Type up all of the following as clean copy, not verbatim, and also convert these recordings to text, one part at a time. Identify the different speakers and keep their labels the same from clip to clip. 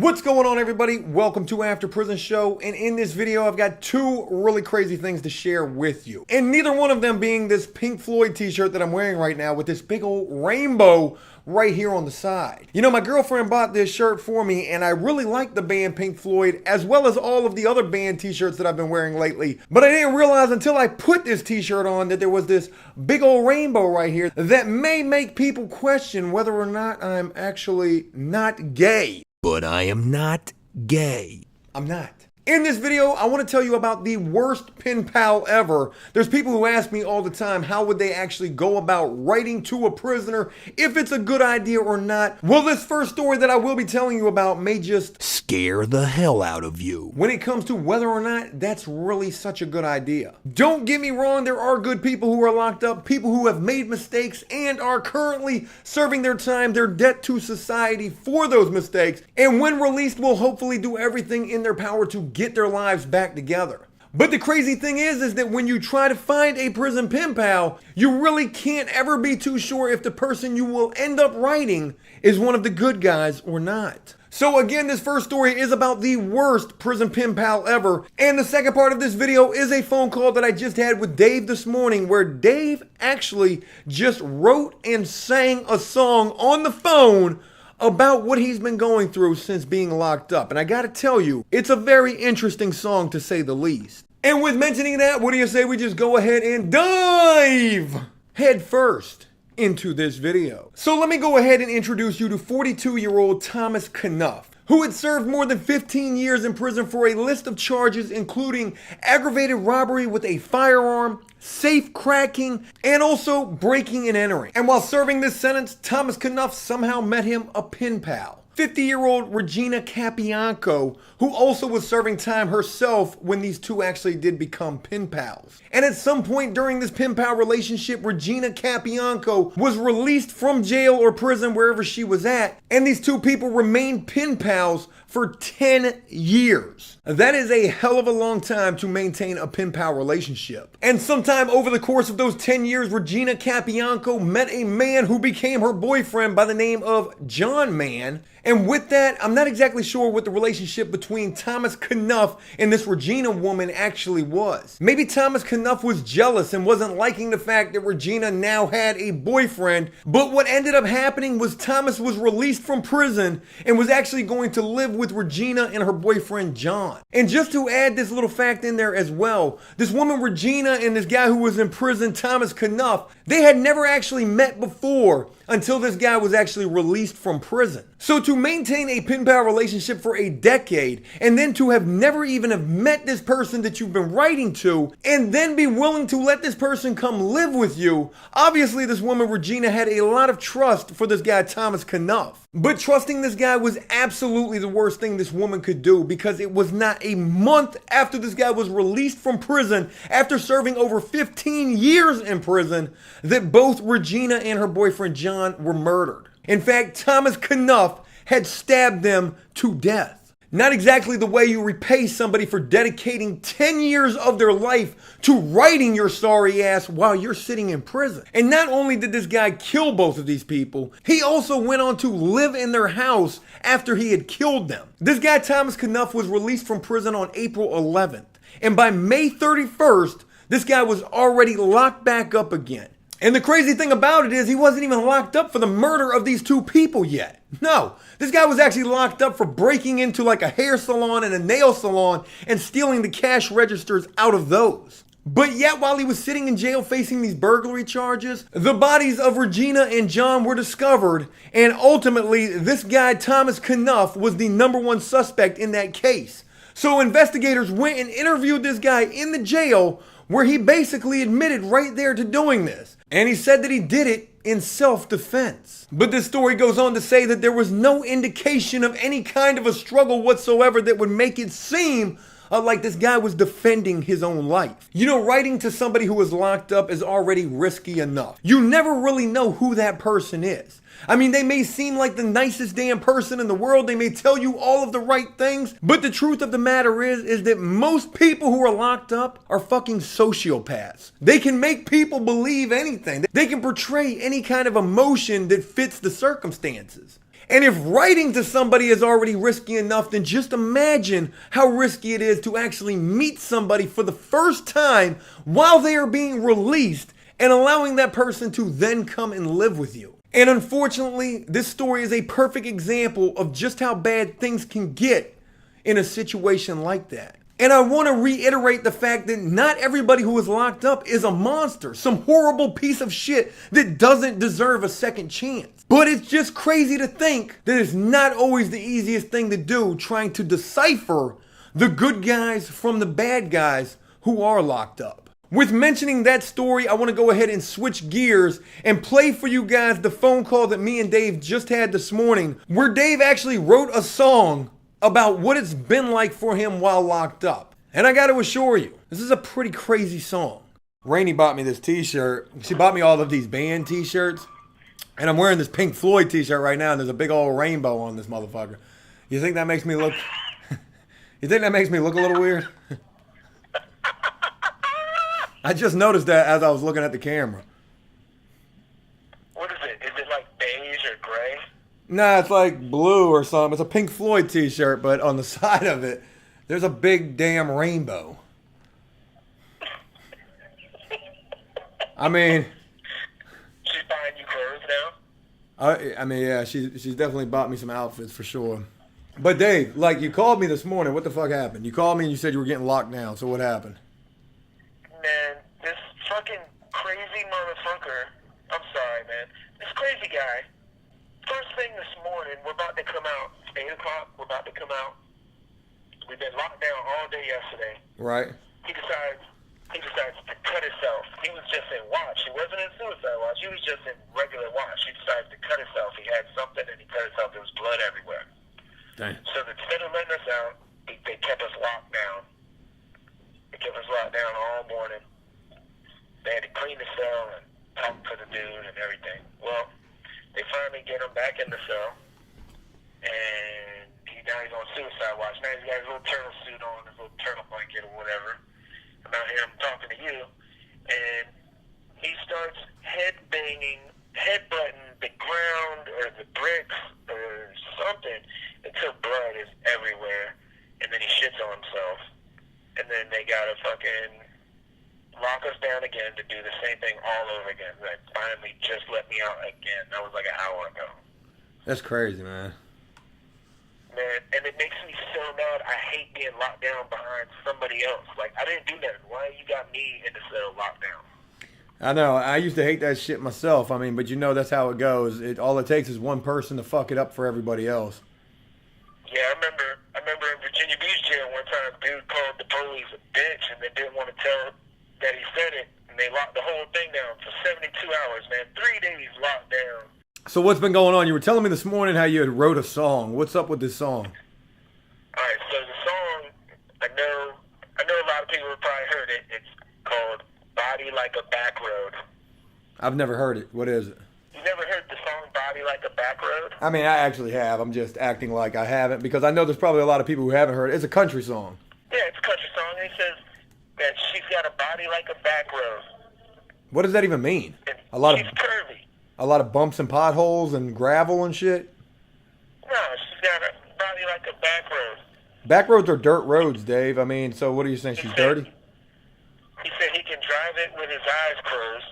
Speaker 1: What's going on, everybody? Welcome to After Prison Show, and in this video I've got two really crazy things to share with you, and neither one of them being this Pink Floyd t-shirt that I'm wearing right now with this big old rainbow right here on the side. You know, my girlfriend bought this shirt for me, and I really like the band Pink Floyd as well as all of the other band t-shirts that I've been wearing lately, but I didn't realize until I put this t-shirt on that there was this big old rainbow right here that may make people question whether or not I'm actually not gay.
Speaker 2: But I am not gay.
Speaker 1: I'm not. In this video, I want to tell you about the worst pen pal ever. There's people who ask me all the time, how would they actually go about writing to a prisoner, if it's a good idea or not? Well, this first story that I will be telling you about may just
Speaker 2: Scare the hell out of you
Speaker 1: when it comes to whether or not that's really such a good idea. Don't get me wrong, there are good people who are locked up, people who have made mistakes and are currently serving their time, their debt to society for those mistakes, and when released will hopefully do everything in their power to get their lives back together. But the crazy thing is that when you try to find a prison pen pal, you really can't ever be too sure if the person you will end up writing is one of the good guys or not. So again, this first story is about the worst prison pen pal ever, and the second part of this video is a phone call that I just had with Dave this morning, where Dave actually just wrote and sang a song on the phone about what he's been going through since being locked up. And I gotta tell you, it's a very interesting song to say the least. And with mentioning that, what do you say we just go ahead and dive head first into this video? So let me go ahead and introduce you to 42-year-old Thomas Knuff, who had served more than 15 years in prison for a list of charges including aggravated robbery with a firearm, safe cracking, and also breaking and entering. And while serving this sentence, Thomas Knuff somehow met him a pen pal, 50-year-old Regina Capianco, who also was serving time herself when these two actually did become pen pals. And at some point during this pen pal relationship, Regina Capianco was released from jail or prison, wherever she was at, and these two people remained pen pals for 10 years. That is a hell of a long time to maintain a pen pal relationship. And sometime over the course of those 10 years, Regina Capianco met a man who became her boyfriend by the name of John Mann. And with that, I'm not exactly sure what the relationship between Thomas Knuff and this Regina woman actually was. Maybe Thomas Knuff was jealous and wasn't liking the fact that Regina now had a boyfriend, but what ended up happening was Thomas was released from prison and was actually going to live with Regina and her boyfriend John. And just to add this little fact in there as well, this woman Regina and this guy who was in prison, Thomas Knuff, they had never actually met before until this guy was actually released from prison. So to maintain a pen pal relationship for a decade, and then to have never even have met this person that you've been writing to, and then be willing to let this person come live with you, obviously this woman Regina had a lot of trust for this guy Thomas Knuff. But trusting this guy was absolutely the worst thing this woman could do, because it was not a month after this guy was released from prison, after serving over 15 years in prison, that both Regina and her boyfriend John were murdered. In fact, Thomas Knuff had stabbed them to death. Not exactly the way you repay somebody for dedicating 10 years of their life to writing your sorry ass while you're sitting in prison. And not only did this guy kill both of these people, he also went on to live in their house after he had killed them. This guy Thomas Knuff was released from prison on April 11th. And by May 31st, this guy was already locked back up again. And the crazy thing about it is he wasn't even locked up for the murder of these two people yet. No, this guy was actually locked up for breaking into like a hair salon and a nail salon and stealing the cash registers out of those. But yet, while he was sitting in jail facing these burglary charges, the bodies of Regina and John were discovered, and ultimately this guy Thomas Knuff was the #1 suspect in that case. So investigators went and interviewed this guy in the jail, where he basically admitted right there to doing this. And he said that he did it in self-defense. But this story goes on to say that there was no indication of any kind of a struggle whatsoever that would make it seem like this guy was defending his own life. You know, writing to somebody who is locked up is already risky enough. You never really know who that person is. I mean, they may seem like the nicest damn person in the world. They may tell you all of the right things. But the truth of the matter is that most people who are locked up are fucking sociopaths. They can make people believe anything. They can portray any kind of emotion that fits the circumstances. And if writing to somebody is already risky enough, then just imagine how risky it is to actually meet somebody for the first time while they are being released and allowing that person to then come and live with you. And unfortunately, this story is a perfect example of just how bad things can get in a situation like that. And I want to reiterate the fact that not everybody who is locked up is a monster, some horrible piece of shit that doesn't deserve a second chance. But it's just crazy to think that it's not always the easiest thing to do, trying to decipher the good guys from the bad guys who are locked up. With mentioning that story, I want to go ahead and switch gears and play for you guys the phone call that me and Dave just had this morning, where Dave actually wrote a song about what it's been like for him while locked up. And I got to assure you, this is a pretty crazy song. Rainey bought me this t-shirt. She bought me all of these band t-shirts. And I'm wearing this Pink Floyd t-shirt right now, and there's a big old rainbow on this motherfucker. You think that makes me look... You think that makes me look a little weird? I just noticed that as I was looking at the camera.
Speaker 3: What is it? Is it like beige or gray?
Speaker 1: Nah, it's like blue or something. It's a Pink Floyd t-shirt, but on the side of it, there's a big damn rainbow. I mean...
Speaker 3: She's buying you clothes now?
Speaker 1: I mean, yeah, she's definitely bought me some outfits for sure. But Dave, like, you called me this morning. What the fuck happened? You called me and you said you were getting locked down. So what happened?
Speaker 3: Man, this fucking crazy motherfucker. I'm sorry, man. This crazy guy. First thing this morning, we're about to come out. It's 8 o'clock. We're about to come out. We've been locked down all day yesterday.
Speaker 1: Right.
Speaker 3: He decides to cut himself. He was just in watch. He wasn't in suicide watch. He was just in regular watch. He decided to cut himself. He had something and he cut himself. There was blood everywhere.
Speaker 1: Dang.
Speaker 3: So instead of letting us out, they kept us locked down. They kept us locked down all morning. They had to clean the cell and talk to the dude and everything. Well, they finally get him back in the cell, and now he's on suicide watch. Now he's got his little turtle suit on, his little turtle blanket or whatever. And out here I'm talking to you, and he starts headbutting the ground or the bricks or something until blood is everywhere, and then he shits on himself. And then they gotta fucking lock us down again to do the same thing all over again. They finally just let me out again. That was like an hour ago.
Speaker 1: That's crazy, man.
Speaker 3: Man, and it makes me so mad. I hate being locked down behind somebody else. Like, I didn't do that. Why you got me in the cell locked down?
Speaker 1: I know. I used to hate that shit myself. I mean, but you know that's how it goes. All it takes is one person to fuck it up for everybody else.
Speaker 3: Yeah, I remember in Virginia Beach jail one time, dude called the police a bitch and they didn't want to tell that he said it, and they locked the whole thing down for 72 hours, man. 3 days locked down.
Speaker 1: So what's been going on? You were telling me this morning how you had wrote a song. What's up with this song?
Speaker 3: All right, so the song, I know a lot of people have probably heard it. It's called Body Like a Back Road.
Speaker 1: I've never heard it. What is it?
Speaker 3: You never heard the song Body Like a Back Road?
Speaker 1: I mean, I actually have. I'm just acting like I haven't because I know there's probably a lot of people who haven't heard it. It's a country song.
Speaker 3: Yeah, it's a country song, and it says that she's got a body like a back road.
Speaker 1: What does that even mean?
Speaker 3: And
Speaker 1: She's
Speaker 3: curvy.
Speaker 1: A lot of bumps and potholes and gravel and shit?
Speaker 3: No, she's got a body like a back road.
Speaker 1: Back roads are dirt roads, Dave. I mean, so what are you saying? She's dirty?
Speaker 3: He said he can drive it with his eyes closed.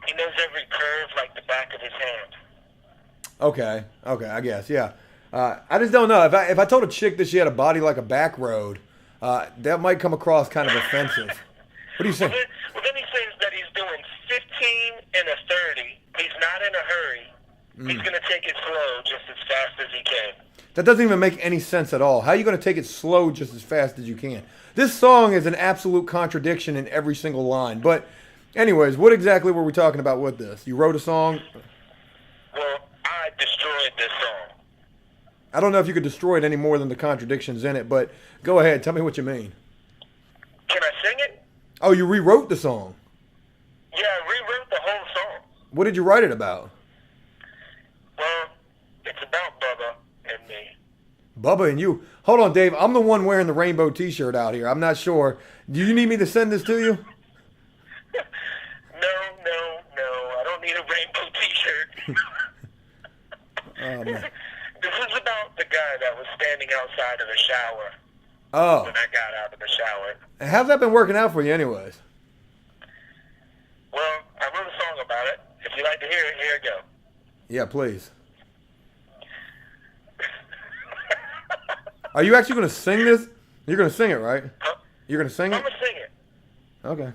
Speaker 3: He knows every curve like the back of his hand.
Speaker 1: Okay, I guess, yeah. I just don't know. If I told a chick that she had a body like a back road, that might come across kind of offensive. What do you think?
Speaker 3: Well, then he says that he's doing 15 and a 30. He's not in a hurry. He's going to take it slow just as fast as he can.
Speaker 1: That doesn't even make any sense at all. How are you going to take it slow just as fast as you can? This song is an absolute contradiction in every single line. But anyways, what exactly were we talking about with this? You wrote a song?
Speaker 3: Well, I destroyed this song.
Speaker 1: I don't know if you could destroy it any more than the contradictions in it, but go ahead. Tell me what you mean.
Speaker 3: Can I sing it?
Speaker 1: Oh, you rewrote the song?
Speaker 3: Yeah, I rewrote the whole song.
Speaker 1: What did you write it about?
Speaker 3: Well, it's about Bubba and me.
Speaker 1: Bubba and you. Hold on, Dave. I'm the one wearing the rainbow t-shirt out here. I'm not sure. Do you need me to send this to you?
Speaker 3: No. I don't need a rainbow t-shirt.
Speaker 1: Oh, man.
Speaker 3: inside of the shower
Speaker 1: Oh.
Speaker 3: when I got out of the shower.
Speaker 1: And how's that been working out for you anyways?
Speaker 3: Well, I wrote a song about it. If you like to hear it, here it go.
Speaker 1: Yeah, please. Are you actually going to sing this? You're going to sing it, right?
Speaker 3: Huh?
Speaker 1: You're going to sing
Speaker 3: I'm
Speaker 1: it?
Speaker 3: going to sing it.
Speaker 1: Okay.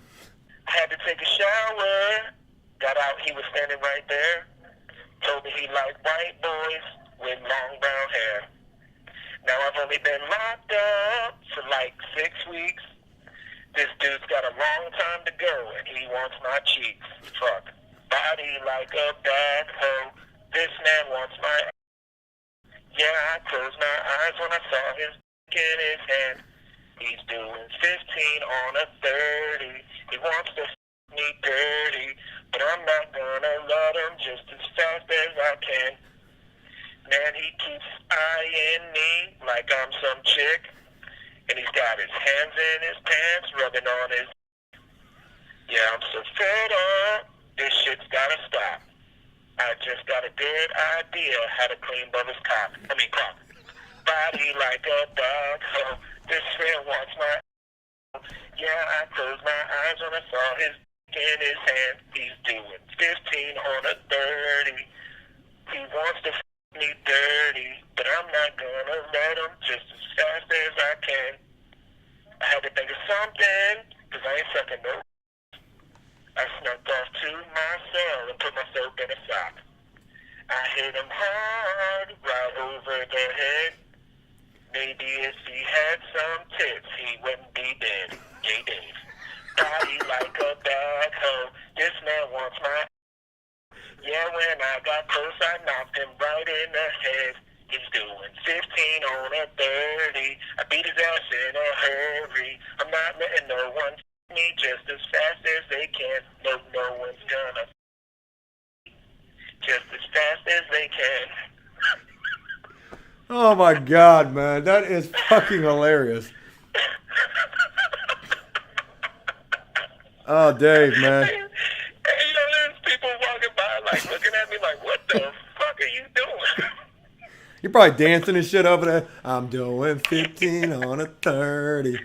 Speaker 3: I had to take a shower. Got out, he was standing right there. Told me he liked white boys with long brown hair. Now I've only been locked up for like 6 weeks. This dude's got a long time to go, and he wants my cheeks. Fuck. Body like a backhoe. This man wants my... Yeah, I closed my eyes when I saw his in his hand. He's doing 15 on a 30. He wants to me dirty, but I'm not gonna let him just as fast as I can. Man, he keeps eyeing me like I'm some chick, and he's got his hands in his pants, rubbing on his... Yeah, I'm so fed up. This shit's gotta stop. I just got a good idea how to clean Bubba's cock. Body like a backhoe. This man wants my... Yeah, I closed my eyes when I saw his in his hand. He's doing 15 on a 30. He wants to me dirty, but I'm not gonna let him just as fast as I can. I had to think of something, because I ain't sucking no. I snuck off to my cell and put myself in a sock. I hit him hard, right over the head. Maybe if he had some tits, he wouldn't be dead. Yay, Dave. Body like a backhoe. This man wants my... Yeah, when I got close, I knocked him right in the head. He's doing 15 on a 30. I beat his ass in a hurry. I'm not letting no one me just as fast as they can. No, no one's gonna just as fast as they can.
Speaker 1: Oh my God, man. That is fucking hilarious. Oh, Dave, man.
Speaker 3: Hey, there's people walking by like looking at me like, what the fuck are you doing?
Speaker 1: You're probably dancing and shit over there. I'm doing 15 on a 30.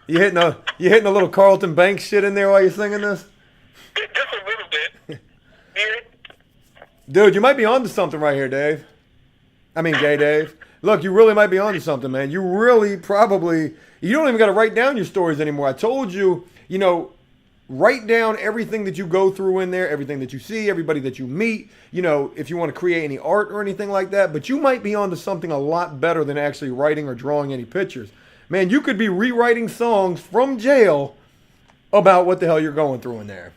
Speaker 1: You hitting a little Carlton Banks shit in there while you're singing this?
Speaker 3: Just a little bit. Yeah.
Speaker 1: Dude, you might be onto something right here, Dave. I mean, gay Dave. Look, you really might be onto something, man. You really probably... You don't even got to write down your stories anymore. I told you, write down everything that you go through in there, everything that you see, everybody that you meet, if you want to create any art or anything like that. But you might be onto something a lot better than actually writing or drawing any pictures. Man, you could be rewriting songs from jail about what the hell you're going through in there.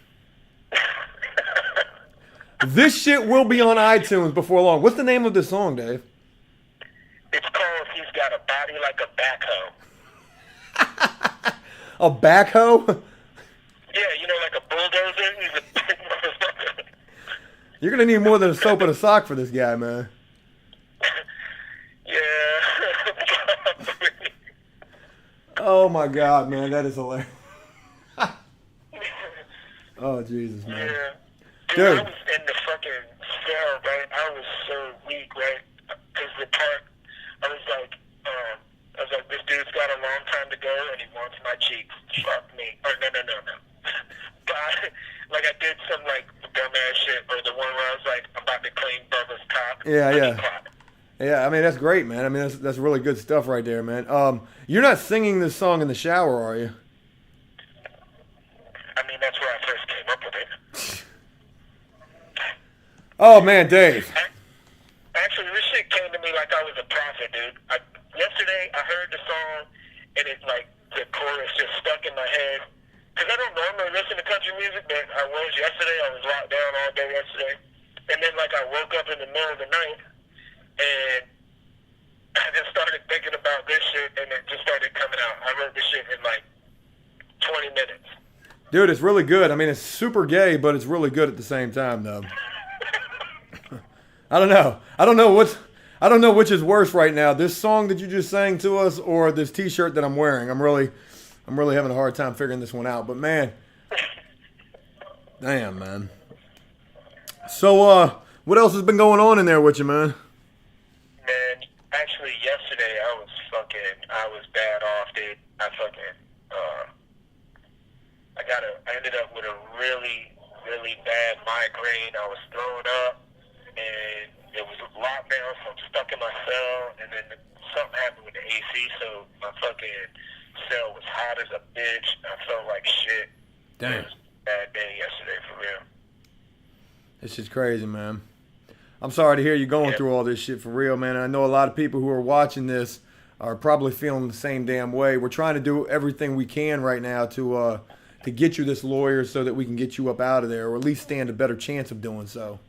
Speaker 1: This shit will be on iTunes before long. What's the name of this song, Dave?
Speaker 3: It's called He's Got a Body Like a Backhoe.
Speaker 1: A backhoe?
Speaker 3: Yeah, like a bulldozer. He's a big motherfucker.
Speaker 1: You're going to need more than a soap and a sock for this guy, man.
Speaker 3: Yeah.
Speaker 1: Oh, my God, man. That is hilarious. Oh, Jesus, man.
Speaker 3: Yeah.
Speaker 1: Dude.
Speaker 3: I was in the fucking cell, right? I was so weak, right? Because the part, I was like, this dude's got a long time to go and he wants my cheeks. Fuck me. Or no. But, like, I did some, like, dumbass shit, or the one where I was like, I'm about to clean Bubba's cock.
Speaker 1: Yeah. Yeah, I mean, that's great, man. I mean, that's really good stuff right there, man. You're not singing this song in the shower, are you?
Speaker 3: I mean, that's where I first came up with it.
Speaker 1: Oh, man, Dave.
Speaker 3: Actually, this shit came to me like I was a prophet, dude. Yesterday, I heard the song, and it, like, the chorus just stuck in my head. Because I don't normally listen to country music, but I was yesterday. I was locked down all day yesterday. And then, like, I woke up in the middle of the night, and I just started thinking about this shit, and it just started coming out. I wrote this shit in, like, 20 minutes.
Speaker 1: Dude, it's really good. I mean, it's super gay, but it's really good at the same time, though. I don't know. I don't know which is worse right now. This song that you just sang to us, or this T-shirt that I'm wearing. I'm really having a hard time figuring this one out. But man, damn, man. So, what else has been going on in there with you, man?
Speaker 3: Man, my cell, and then something happened with the AC, so my fucking cell was hot as a bitch. I felt like shit.
Speaker 1: Damn.
Speaker 3: It was a bad day yesterday, for real.
Speaker 1: This shit's crazy, man. I'm sorry to hear you going through all this shit, for real, man. And I know a lot of people who are watching this are probably feeling the same damn way. We're trying to do everything we can right now to get you this lawyer so that we can get you up out of there, or at least stand a better chance of doing so.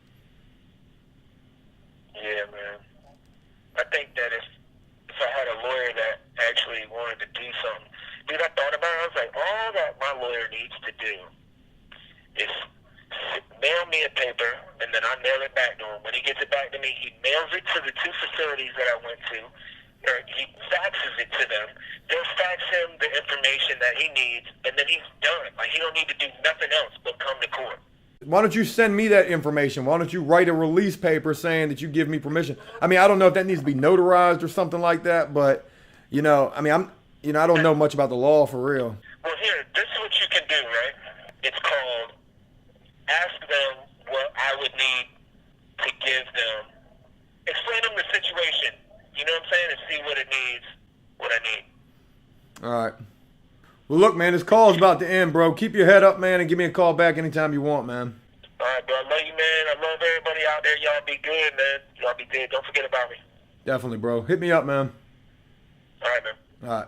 Speaker 3: Yeah, man. I think that if I had a lawyer that actually wanted to do something, dude, I thought about it. I was like, all that my lawyer needs to do is mail me a paper, and then I mail it back to him. When he gets it back to me, he mails it to the 2 facilities that I went to, or he faxes it to them. They'll fax him the information that he needs, and then he's done. Like, he don't need to do nothing else but come to court.
Speaker 1: Why don't you send me that information? Why don't you write a release paper saying that you give me permission? I mean, I don't know if that needs to be notarized or something like that, but, you know, I mean, I don't know much about the law, for real.
Speaker 3: Well, here, this is what you can do, right? It's called ask them what I would need to give them. Explain them the situation. You know what I'm saying? And see what it needs, what I need.
Speaker 1: All right. Well, look, man, this call is about to end, bro. Keep your head up, man, and give me a call back anytime you want, man.
Speaker 3: All right, bro. I love you, man. I love everybody out there. Y'all be good, man. Y'all be good. Don't forget about me.
Speaker 1: Definitely, bro. Hit me up, man.
Speaker 3: All right, man.
Speaker 1: All right.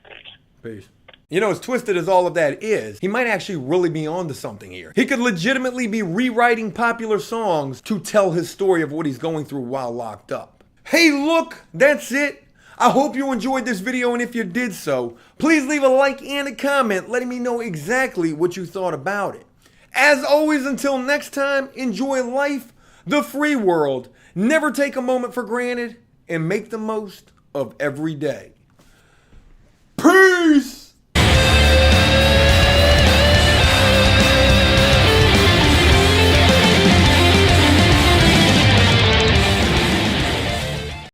Speaker 3: Peace.
Speaker 1: Peace. You know, as twisted as all of that is, he might actually really be onto something here. He could legitimately be rewriting popular songs to tell his story of what he's going through while locked up. Hey, look, that's it. I hope you enjoyed this video, and if you did so, please leave a like and a comment letting me know exactly what you thought about it. As always, until next time, enjoy life, the free world, never take a moment for granted, and make the most of every day.